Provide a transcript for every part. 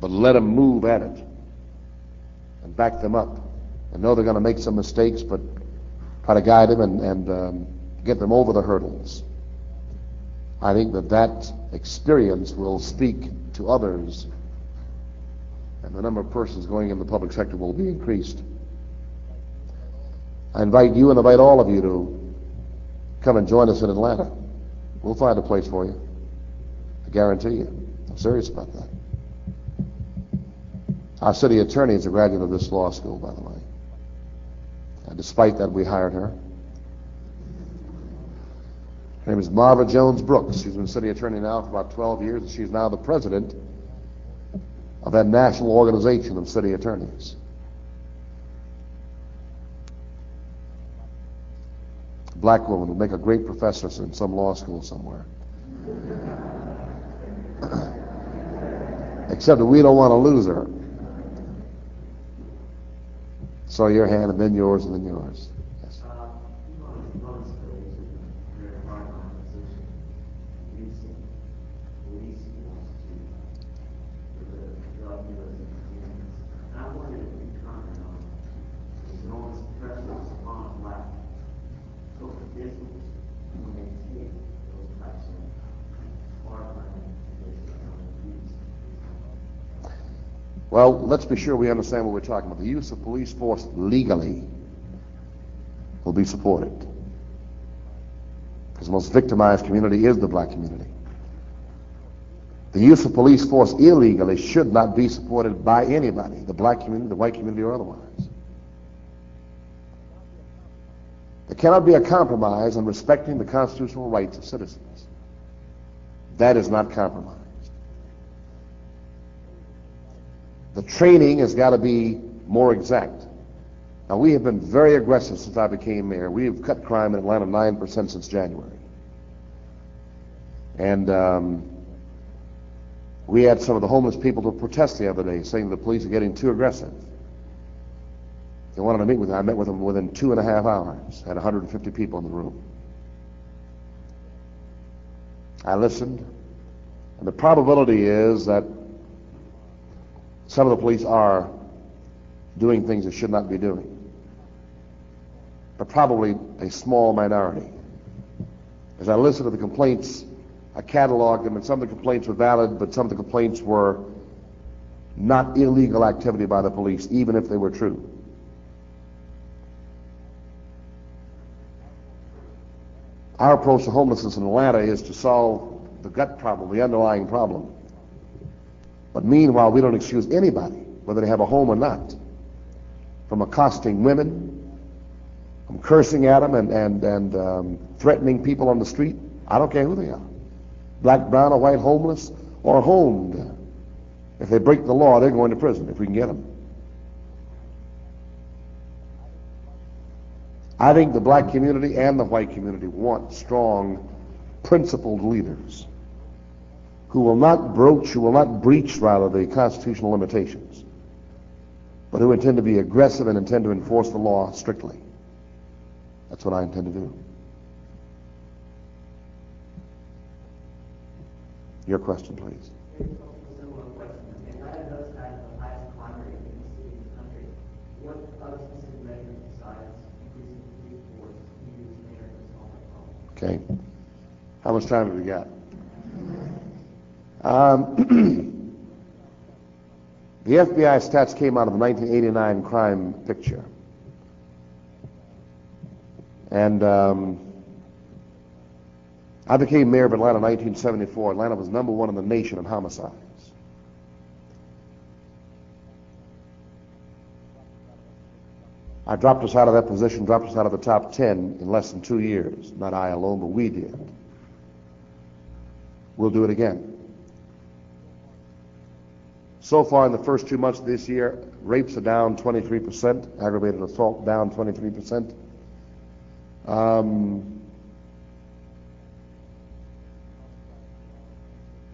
but let them move at it and back them up, and know they're going to make some mistakes, but try to guide them and get them over the hurdles. I think that experience will speak to others, and the number of persons going in the public sector will be increased. I invite you and invite all of you to come and join us in Atlanta. We'll find a place for you. I guarantee you. I'm serious about that. Our city attorney is a graduate of this law school, by the way. And despite that, we hired her. Her name is Marva Jones Brooks. She's been city attorney now for about 12 years, and she's now the president of that national organization of city attorneys. A black woman would make a great professor in some law school somewhere. Except that we don't want to lose her. So your hand, and then yours, and then yours. Yes. Well, let's be sure we understand what we're talking about. The use of police force legally will be supported, because the most victimized community is the black community. The use of police force illegally should not be supported by anybody, the black community, the white community, or otherwise. There cannot be a compromise on respecting the constitutional rights of citizens. That is not compromise. The training has got to be more exact. Now, we have been very aggressive since I became mayor. We have cut crime in Atlanta 9% since January. And we had some of the homeless people to protest the other day, saying the police are getting too aggressive. They wanted to meet with them. I met with them within 2.5 hours. Had 150 people in the room. I listened, and the probability is that some of the police are doing things they should not be doing, but probably a small minority. As I listened to the complaints, I cataloged them, and some of the complaints were valid, but some of the complaints were not illegal activity by the police, even if they were true. Our approach to homelessness in Atlanta is to solve the gut problem, the underlying problem. But meanwhile, we don't excuse anybody, whether they have a home or not, from accosting women, from cursing at them and threatening people on the street. I don't care who they are, black, brown, or white, homeless, or homed. If they break the law, they're going to prison if we can get them. I think the black community and the white community want strong, principled leaders who will not breach the constitutional limitations, but who intend to be aggressive and intend to enforce the law strictly. That's what I intend to do. Your question, please. Similar question. Atlanta does have the highest crime rate in the city in the country. What other specific measures besides increasing the police force do you use Maynard to solve that problem? Okay. How much time have we got? The FBI stats came out of the 1989 crime picture. And I became mayor of Atlanta in 1974. Atlanta was #1 in the nation in homicides. I dropped us out of that position, dropped us out of the top 10 in less than 2 years. Not I alone, but we did. We'll do it again. So far in the first 2 months of this year, rapes are down 23%, aggravated assault down 23%.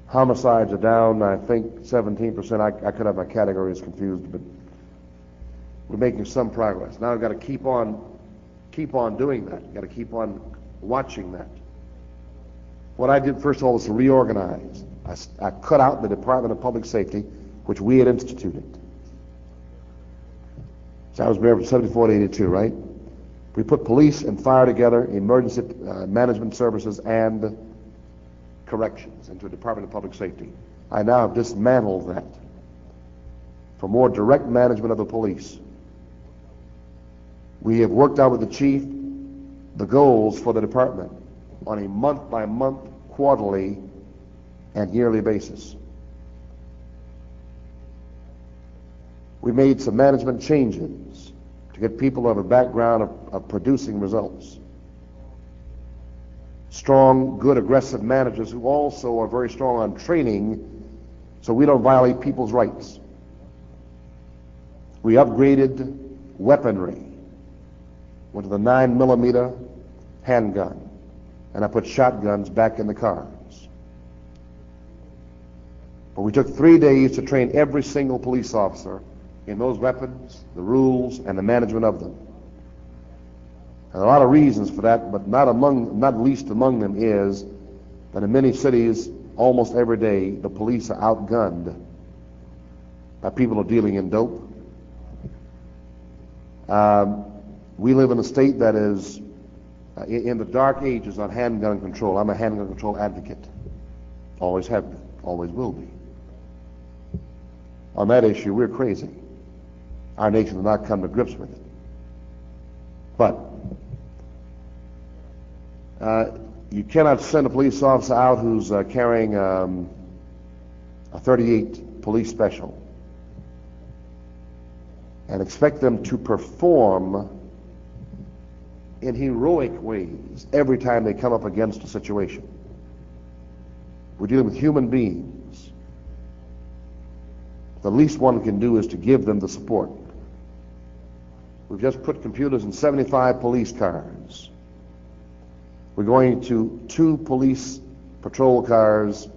Homicides are down, I think, 17%. I could have my categories confused, but we're making some progress. Now we've got to keep on doing that. We've got to keep on watching that. What I did first of all was to reorganize. I cut out the Department of Public Safety, which we had instituted. So I was mayor from 74 to 82, right? We put police and fire together, emergency management services, and corrections into the Department of Public Safety. I now have dismantled that for more direct management of the police. We have worked out with the chief the goals for the department on a month-by-month, quarterly, and yearly basis. We made some management changes to get people who have a background of producing results. Strong, good, aggressive managers who also are very strong on training so we don't violate people's rights. We upgraded weaponry, went to the 9mm handgun, and I put shotguns back in the cars. But we took 3 days to train every single police officer in those weapons, the rules, and the management of them. And a lot of reasons for that, but not least among them is that in many cities, almost every day, the police are outgunned by people who are dealing in dope. We live in a state that is in the dark ages on handgun control. I'm a handgun control advocate. Always have been, always will be. On that issue, we're crazy. Our nation has not come to grips with it. But you cannot send a police officer out who's carrying a 38 police special and expect them to perform in heroic ways every time they come up against a situation. We're dealing with human beings. The least one can do is to give them the support. We've just put computers in 75 police cars. We're going to 2 police patrol cars,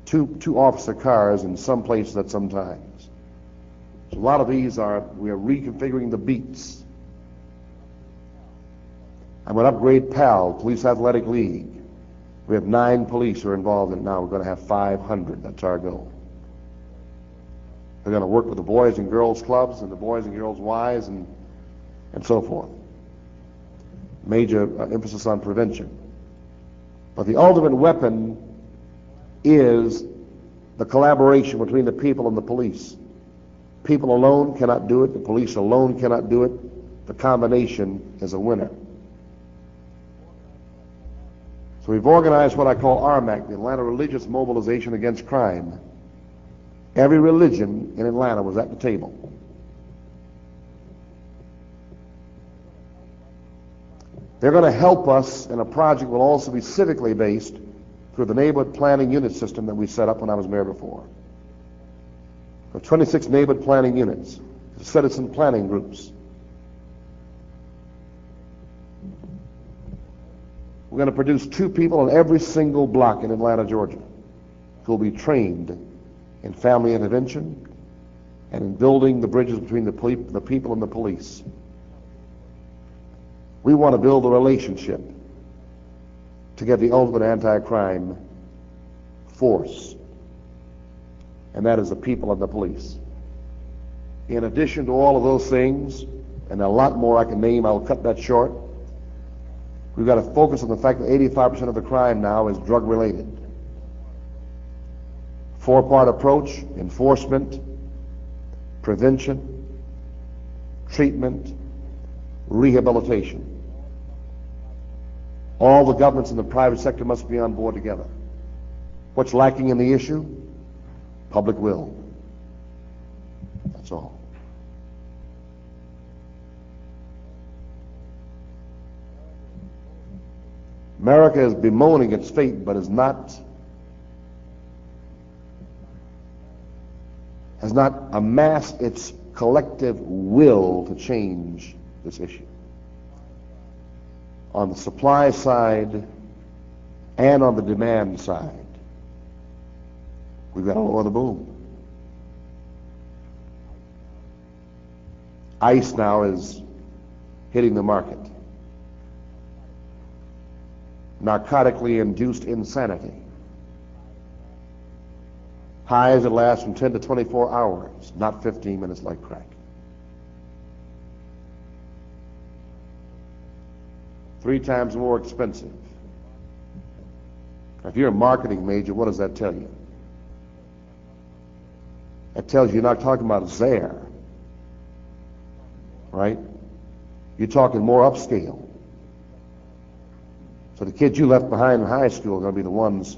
two officer cars in some places at some times. So a lot of these we are reconfiguring the beats. I'm going to upgrade PAL, Police Athletic League. We have 9 police who are involved in it now. We're going to have 500. That's our goal. We're going to work with the Boys and Girls Clubs and the Boys and Girls Ys and so forth. Major emphasis on prevention. But the ultimate weapon is the collaboration between the people and the police. People alone cannot do it. The police alone cannot do it. The combination is a winner. So we've organized what I call RMAC, the Atlanta Religious Mobilization Against Crime. Every religion in Atlanta was at the table. They're going to help us in a project that will also be civically based through the neighborhood planning unit system that we set up when I was mayor before. There are 26 neighborhood planning units, citizen planning groups. We're going to produce 2 people on every single block in Atlanta, Georgia, who will be trained in family intervention and in building the bridges between the people and the police. We want to build a relationship to get the ultimate anti-crime force, and that is the people and the police. In addition to all of those things, and a lot more I can name, I'll cut that short, we've got to focus on the fact that 85% of the crime now is drug-related. 4-part approach: enforcement, prevention, treatment, rehabilitation. All the governments in the private sector must be on board together. What's lacking in the issue? Public will. That's all. America is bemoaning its fate, but has not amassed its collective will to change this issue. On the supply side and on the demand side, we've got to lower the boom. ICE now is hitting the market. Narcotically induced insanity. Highs that last from 10 to 24 hours, not 15 minutes like crack. 3 times more expensive. If you're a marketing major, what does that tell you? It tells you you're not talking about Zaire, right? You're talking more upscale. So the kids you left behind in high school are going to be the ones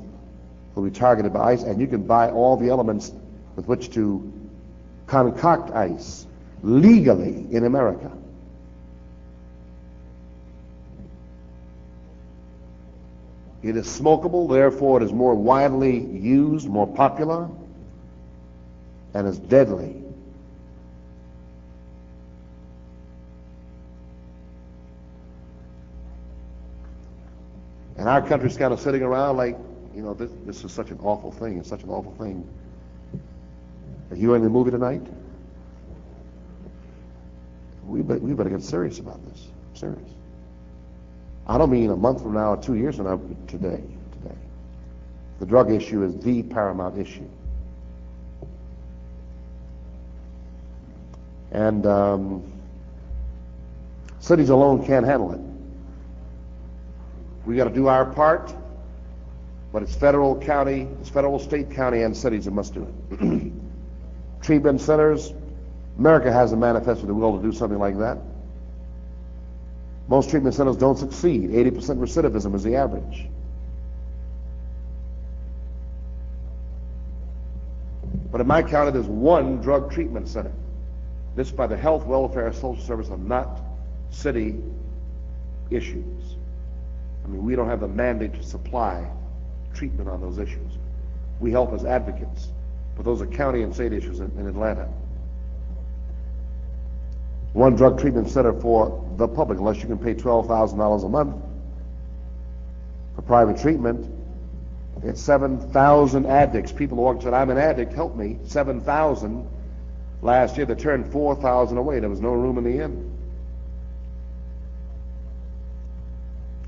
who will be targeted by ice, and you can buy all the elements with which to concoct ice legally in America. It is smokable, therefore it is more widely used, more popular, and is deadly. And our country's kind of sitting around like, you know, this is such an awful thing. It's such an awful thing. Are you in the movie tonight? We better get serious about this. Serious. I don't mean a month from now or 2 years from now, but today. The drug issue is the paramount issue. And cities alone can't handle it. We got to do our part, but it's federal, county, it's federal, state, county, and cities that must do it. Treatment centers, America hasn't manifested the will to do something like that. Most treatment centers don't succeed. 80% recidivism is the average. But in my county, there's 1 drug treatment center. This by the Health, Welfare, and Social Service are not city issues. I mean, we don't have the mandate to supply treatment on those issues. We help as advocates, but those are county and state issues in Atlanta. 1 drug treatment center for the public, unless you can pay $12,000 a month for private treatment. It's 7,000 addicts. People who walk and said, I'm an addict, help me. 7,000. Last year they turned 4,000 away. There was no room in the inn.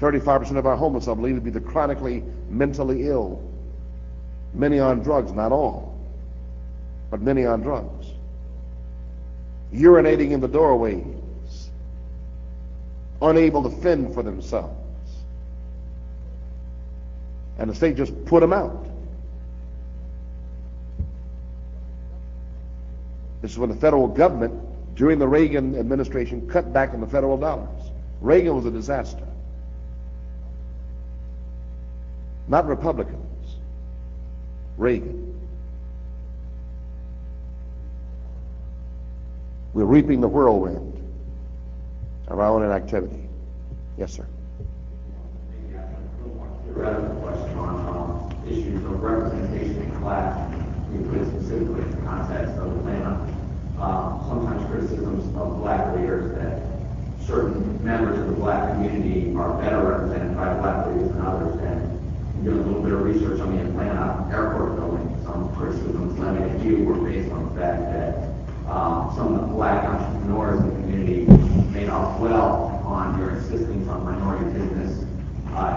35% of our homeless are believed to be the chronically mentally ill. Many on drugs, not all, but many on drugs. Urinating in the doorways, unable to fend for themselves. And the state just put them out. This is when the federal government, during the Reagan administration, cut back on the federal dollars. Reagan was a disaster. Not Republicans. Reagan. We're reaping the whirlwind of our own inactivity. Yes, sir. Maybe I have a little more theoretical question on issues of representation and class. You put it specifically in the context of Atlanta. Sometimes criticisms of black leaders that certain members of the black community are better represented by black leaders than others. And doing a little bit of research on the Atlanta airport building, some criticisms levied at you were based on the fact that some of the black entrepreneurs in the community made off well on your insistence on minority business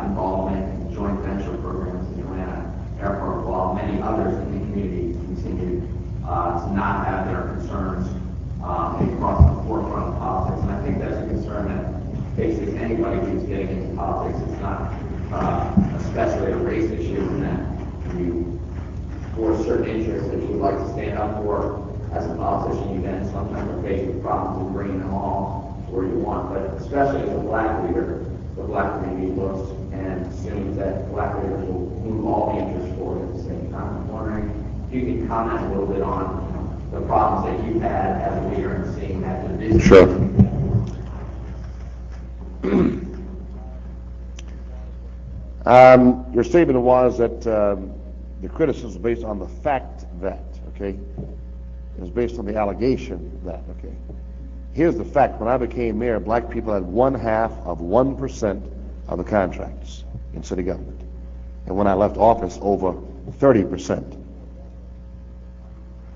involvement in joint venture programs in the Atlanta airport, while many others in the community continue to not have their concerns across the forefront of politics. And I think that's a concern that faces anybody who's getting into politics. It's not especially a race issue, in that you, for certain interests that you would like to stand up for as a politician, you then sometimes are faced with problems of bringing them all to where you want. But especially as a black leader, the black community looks and assumes that black leaders will move all the interests forward at the same time. I'm wondering if you can comment a little bit on the problems that you've had as a leader and seeing that division. Sure. Your statement was that the criticism is based on the fact that, okay? It was based on the allegation that, okay? Here's the fact. When I became mayor, black people had 0.5% of the contracts in city government. And when I left office, over 30%.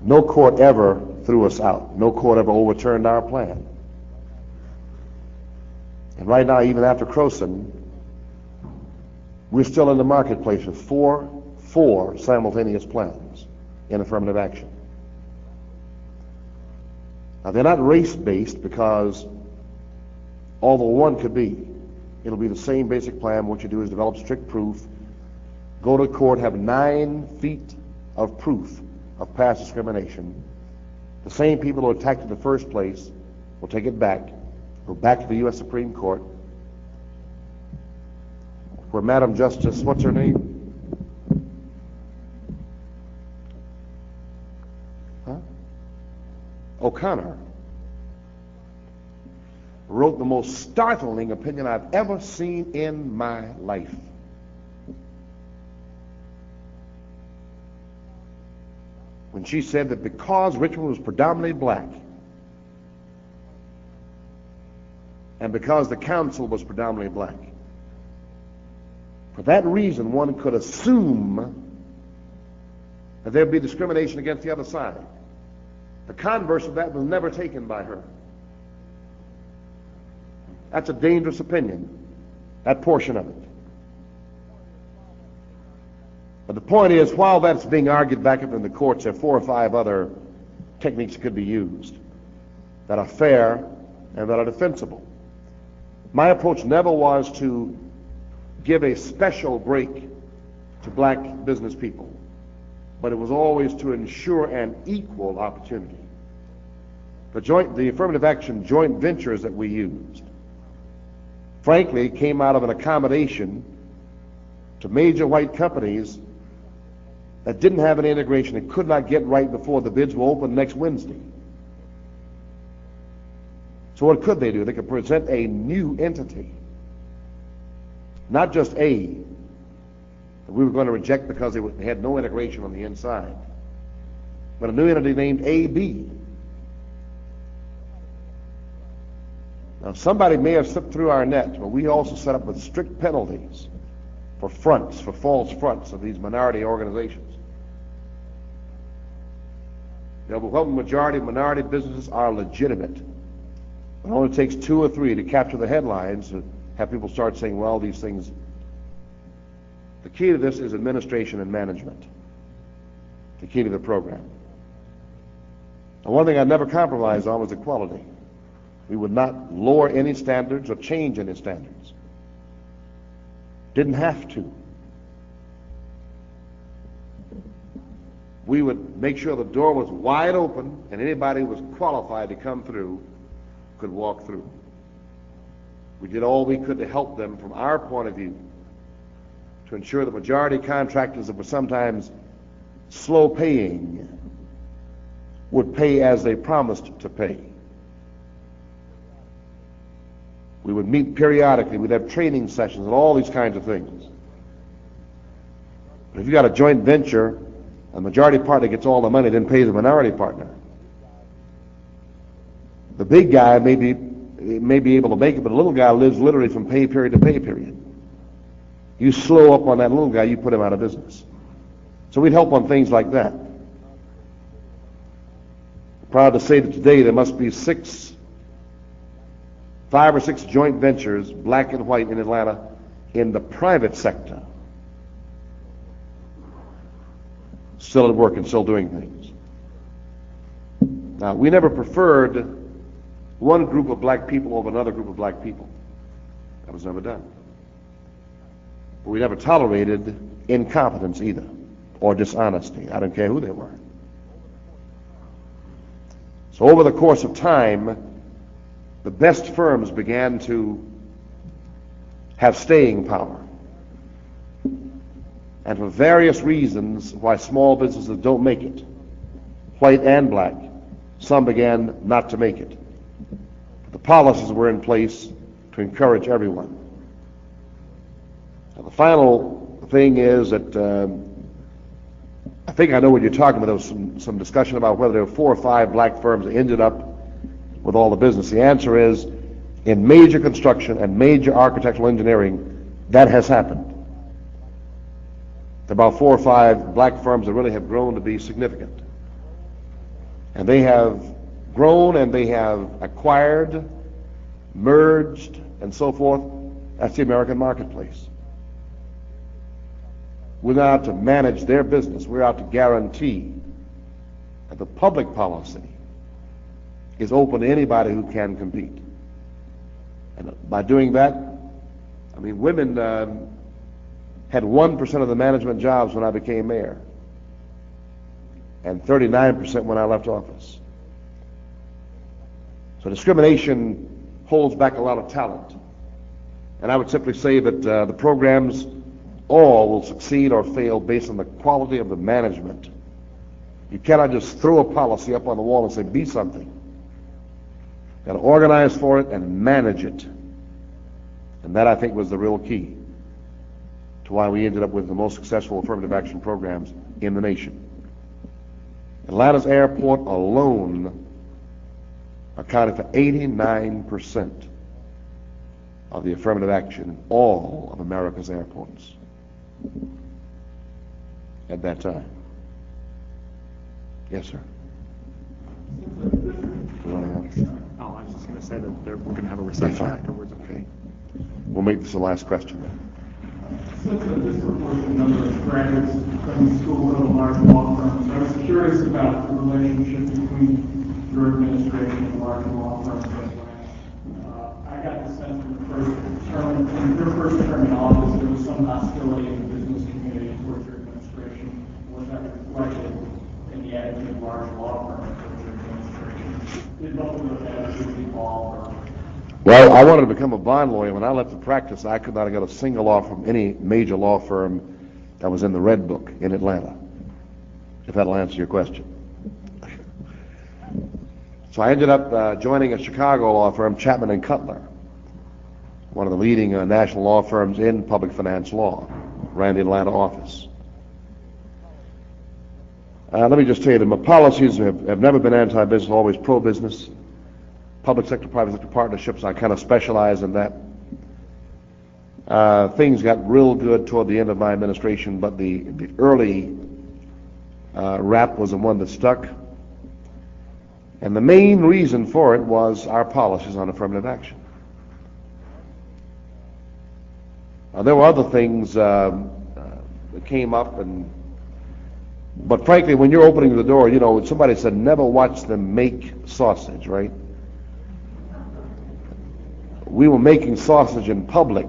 No court ever threw us out. No court ever overturned our plan. And right now, even after Croson, we're still in the marketplace with four simultaneous plans in affirmative action. Now, they're not race-based because, although one could be, it'll be the same basic plan. What you do is develop strict proof, go to court, have 9 feet of proof of past discrimination. The same people who attacked it in the first place will take it back, go back to the U.S. Supreme Court, where Madam Justice, what's her name? O'Connor wrote the most startling opinion I've ever seen in my life. When she said that because Richmond was predominantly black, and because the council was predominantly black, for that reason one could assume that there'd be discrimination against the other side. The converse of that was never taken by her. That's a dangerous opinion, that portion of it. But the point is, while that's being argued back up in the courts, there are 4 or 5 other techniques that could be used that are fair and that are defensible. My approach never was to give a special break to black business people, but it was always to ensure an equal opportunity. The affirmative action joint ventures that we used, frankly, came out of an accommodation to major white companies that didn't have any integration and could not get right before the bids were open next Wednesday. So what could they do? They could present a new entity, not just A, that we were going to reject because they had no integration on the inside, but a new entity named AB. Now, somebody may have slipped through our net, but we also set up with strict penalties for fronts, for false fronts of these minority organizations. The overwhelming majority of minority businesses are legitimate. It only takes 2 or 3 to capture the headlines to have people start saying, well, these things. The key to this is administration and management. The key to the program. And one thing I never compromised on was equality. We would not lower any standards or change any standards. Didn't have to. We would make sure the door was wide open and anybody who was qualified to come through could walk through. We did all we could to help them from our point of view to ensure the majority contractors that were sometimes slow paying would pay as they promised to pay. We would meet periodically. We'd have training sessions and all these kinds of things. But if you got a joint venture, a majority partner gets all the money, then pays the minority partner. The big guy may be able to make it, but the little guy lives literally from pay period to pay period. You slow up on that little guy, you put him out of business. So we'd help on things like that. Proud to say that today there must be 5 or 6 joint ventures, black and white, in Atlanta in the private sector. Still at work and still doing things. Now, we never preferred one group of black people over another group of black people. That was never done. But we never tolerated incompetence either, or dishonesty. I don't care who they were. So over the course of time, the best firms began to have staying power. And for various reasons why small businesses don't make it, white and black, some began not to make it. But the policies were in place to encourage everyone. Now, the final thing is that I think I know what you're talking about. There was some discussion about whether there were 4 or 5 black firms that ended up with all the business. The answer is, in major construction and major architectural engineering, that has happened. There are about 4 or 5 black firms that really have grown to be significant. And they have grown and they have acquired, merged, and so forth. That's the American marketplace. We're not out to manage their business. We're out to guarantee that the public policy is open to anybody who can compete. And by doing that, I mean, women had 1% of the management jobs when I became mayor, and 39% when I left office. So discrimination holds back a lot of talent. And I would simply say that the programs all will succeed or fail based on the quality of the management. You cannot just throw a policy up on the wall and say, be something. You've got to organize for it and manage it. And that, I think, was the real key to why we ended up with the most successful affirmative action programs in the nation. Atlanta's airport alone accounted for 89% of the affirmative action in all of America's airports at that time. Yes, sir. Oh, I was just going to say that we're going to have a reception afterwards. Okay. We'll make this the last question then. Since a disproportionate number of graduates from the school go to large law firms, I was curious about the relationship between your administration and large law firms. I got the sense in your first term in office, there was some hostility in the business community towards your administration. Was that reflected in the attitude of large law firms towards your administration? Did both of those attitudes evolve? Well, I wanted to become a bond lawyer. When I left the practice, I could not have got a single offer from any major law firm that was in the Red Book in Atlanta, if that'll answer your question. So I ended up joining a Chicago law firm, Chapman and Cutler, one of the leading national law firms in public finance law, ran the Atlanta office. Let me just tell you that my policies have never been anti-business, always pro-business. Public sector, private sector partnerships, I kind of specialize in that. Things got real good toward the end of my administration, but the early rap was the one that stuck. And the main reason for it was our policies on affirmative action. There were other things that came up, but frankly, when you're opening the door, you know, somebody said never watch them make sausage, right? We were making sausage in public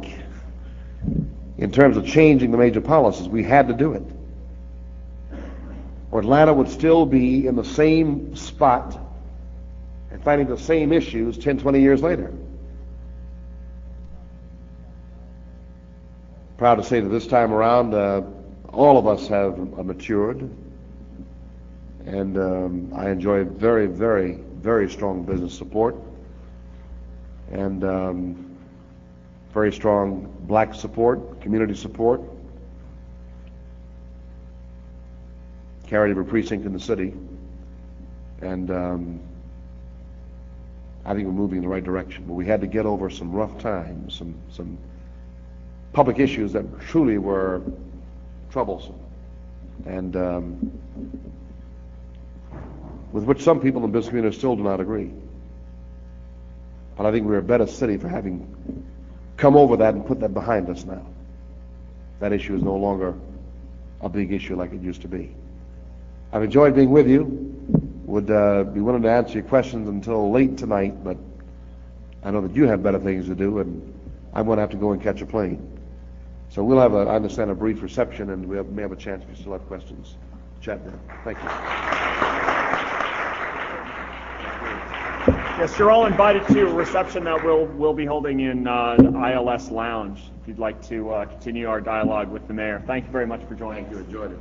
in terms of changing the major policies. We had to do it, or Atlanta would still be in the same spot and fighting the same issues 10, 20 years later. Proud to say that this time around, all of us have matured, and I enjoy very, very, very strong business support, and very strong black support, community support. Carried every precinct in the city, and I think we're moving in the right direction. But we had to get over some rough times, some public issues that truly were troublesome, and with which some people in the business community still do not agree. But I think we're a better city for having come over that and put that behind us now. That issue is no longer a big issue like it used to be. I've enjoyed being with you. Would be willing to answer your questions until late tonight, but I know that you have better things to do, and I'm going to have to go and catch a plane. So we'll have, I understand, a brief reception, and we may have a chance if you still have questions. Chat then. Thank you. Yes, you're all invited to a reception that we'll be holding in ILS Lounge if you'd like to continue our dialogue with the mayor. Thank you very much for joining. Thank you. Enjoyed it.